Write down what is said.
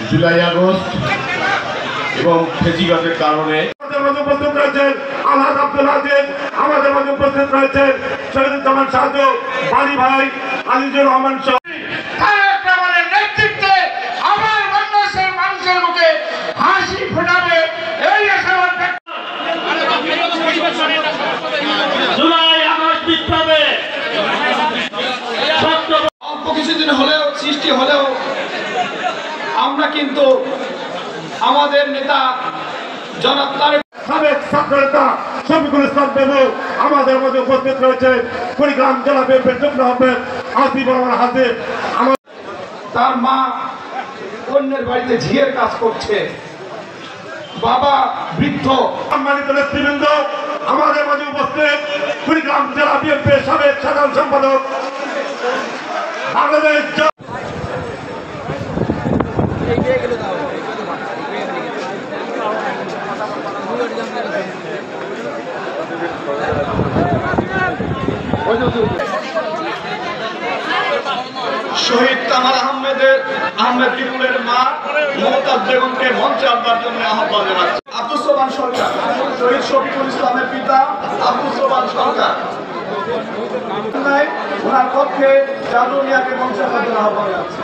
July August এবং ফেসিবাদের কারণে আমাদের মাঝে উপস্থিত রয়েছেন আলহাজ আব্দুল আজিজ, আমাদের মাঝে উপস্থিত রয়েছেন শহীদুজ্জামান সাজু, বাড়ি ভাই আজিজুর রহমান সহ নেতৃত্বে আমার বাংলাদেশের মানুষের মুখে হাসি ফোটাবে এই আশাবাদ। জুলাই আগস্ট বিপ্লবে অল্প কিছুদিন হলেও সৃষ্টি হলেও আমরা কিন্তু আমাদের নেতা জনাব তারেক সাবেক ছাত্রনেতা শফিকুল ইসলাম বেবু আমাদের মধ্যে উপস্থিত রয়েছে। কুড়িগ্রাম জেলা বিএনপির যুগ্ম আহ্বায়ক আসিফ রহমান হাসিব। তার মা অন্যের বাড়িতে ঝিয়ের কাজ করছে, বাবা বৃদ্ধ। সম্মানিত নেতৃবৃন্দ, আমাদের মাঝে উপস্থিত কুড়িগ্রাম জেলা বিএনপির সাবেক সাধারণ সম্পাদক বাংলাদেশ শহীদ কামাল আহমেদ বিপুলের মা মমতাজ বেগমকে মঞ্চে আনবার জন্য আহ্বান জানাচ্ছি। আব্দুল সোবান সরকার, শহীদ শফিকুল ইসলামের পিতা আব্দুল সোবান সরকার ওনার পক্ষে জাদু মিয়াকে মঞ্চে আনবার জন্য আহ্বান জানাচ্ছি।